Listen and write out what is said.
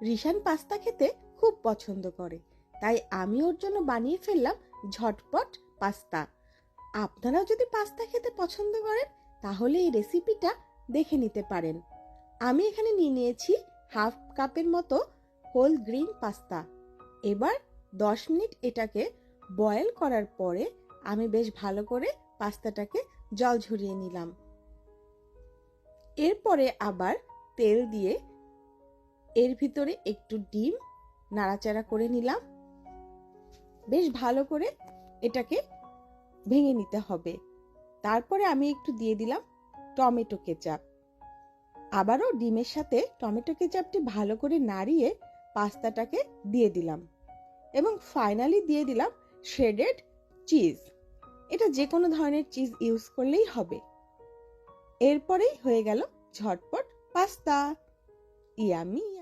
Rishan pasta খেতে খুব পছন্দ করে, তাই আমি ওর জন্য বানিয়ে ফেললাম ঝটপট পাস্তা। আপনারাও যদি পাস্তা খেতে পছন্দ করেন তাহলে এই রেসিপিটা দেখে নিতে পারেন। আমি এখানে নিয়ে নিয়েছি হাফ কাপের মতো হোল গ্রিন পাস্তা। এবার 10 মিনিট এটাকে বয়েল করার পরে আমি বেশ ভালো করে পাস্তাটাকে জল ঝরিয়ে নিলাম। এরপরে আবার তেল দিয়ে এর ভিতরে একটু ডিম নাড়াচাড়া করে নিলাম। বেশ ভালো করে এটাকে ভেঙে নিতে হবে। তারপরে আমি একটু দিয়ে দিলাম টমেটো কেচাপ। আবারও ডিমের সাথে টমেটো কেচাপটি ভালো করে নাড়িয়ে পাস্তাটাকে দিয়ে দিলাম এবং ফাইনালি দিয়ে দিলাম শ্রেডেড চিজ। এটা যে কোনো ধরনের চিজ ইউজ করলেই হবে। এরপরেই হয়ে গেল ঝটপট পাস্তা। ইয়ামি।